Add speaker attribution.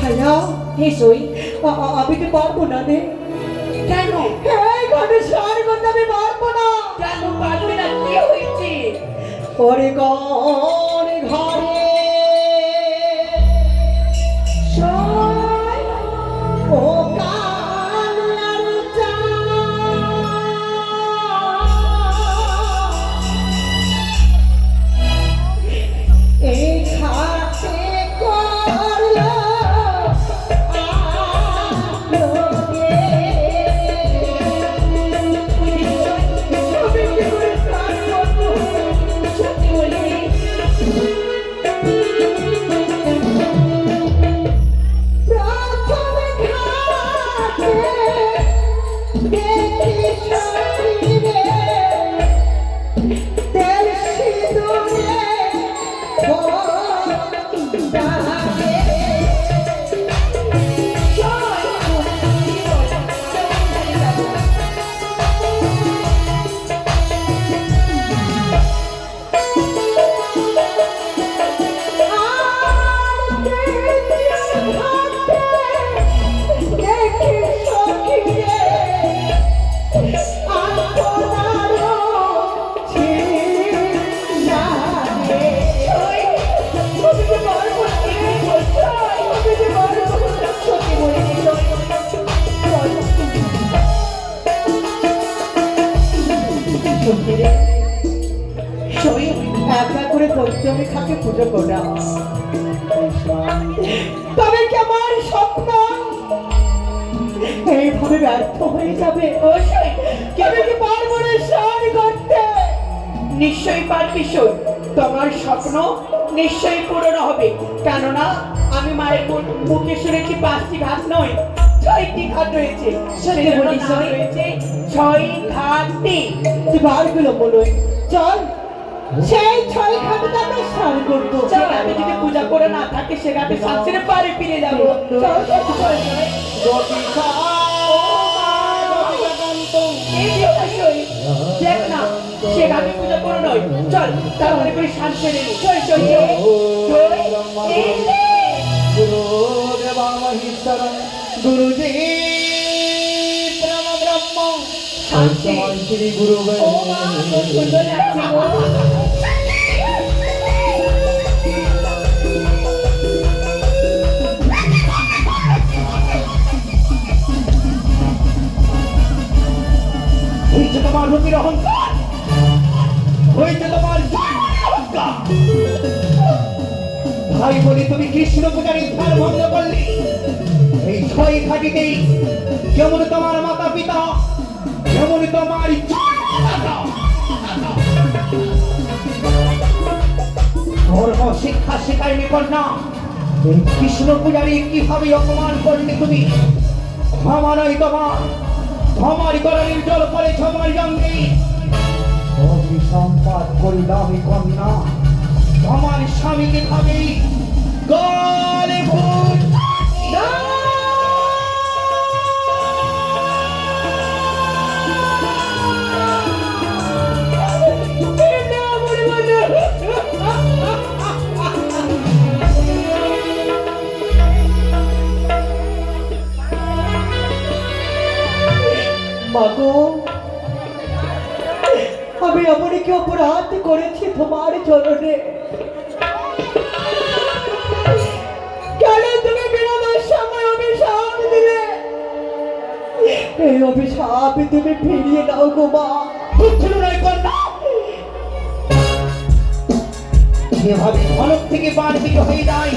Speaker 1: ছায়া
Speaker 2: এসোই।
Speaker 1: আমি কি পারবো না রে?
Speaker 2: কেন?
Speaker 1: এই ঘরে সার করতে আমি পারবো না।
Speaker 2: কেন পারবে না? কি হয়েছে?
Speaker 1: ওরে কোন ঘরে ও কানার এই খাতে করলো আলোকে আমি কি করে স্নান করবো?
Speaker 2: সত্যি বলি
Speaker 1: প্রথম ঘাটে দেখি সখীরে তেল সিঁদুরে বন্দাবে। পঞ্চমী খাকে পুজো করা, তবে কি আমার স্বপ্ন এইভাবে ব্যর্থ হয়ে যাবে? আমি কি পারবো না স্নান করতে?
Speaker 2: নিশ্চয়ই পারবি সই। তোমার স্বপ্ন নিশ্চয়ই পূরণ হবে, কেননা আমি মায়ের মুখে শুনেছি 5টি ঘাট নয় 6টি ঘাট রয়েছে।
Speaker 1: সত্যি বলিস সই?
Speaker 2: রয়েছে 6 ঘাটটি।
Speaker 1: তুই বারগুলো বলো, চল সেই 6 ঘাটে আমরা স্নান করবো।
Speaker 2: চল, আমি যদি পূজা করে না থাকে সে ঘাটে সাঁতরে পারে ফিরে যাবো। চল চল চল দেখ না, সে ঘাটে পূজা করে নয়। চল তারপরে করে শান ছেড়ে নি। চল চল
Speaker 1: গুরুজি পরম ব্রহ্ম
Speaker 3: শ্রী গুরু
Speaker 2: ও মা, খুব সুন্দর লাগছে গো।
Speaker 3: হয়েছে তোমার রূপের অহংকার, হয়েছে তোমার অহংকার। ভাই বলি তুমি কৃষ্ণ পূজারীর ধ্যান ভঙ্গ করলে। এই 6 ঘাটিতেই যেমন তোমার মাতা পিতা, যেমন তোমার ধর্ম শিক্ষা শেখায়নি কন্যা। এই কৃষ্ণ পূজারী কিভাবে অপমান করলে তুমি? ক্ষমা নয় তোমার, ক্ষমার গরমের জল পরে ছমার জঙ্গে অভিসম্পাদ করিলাম কন্যা। আমার স্বামীকে খাবে গলে ভূত।
Speaker 1: মাগো, আমি এমন কি অপরাধ করেছি তোমার চরণে? কেন তুমি বিনা সময় অভিশাপ দিলে? এই অভিশাপ তুমি ফিরিয়ে দাও গো মা।
Speaker 3: যেভাবে ধনক থেকে বান হয়ে যায়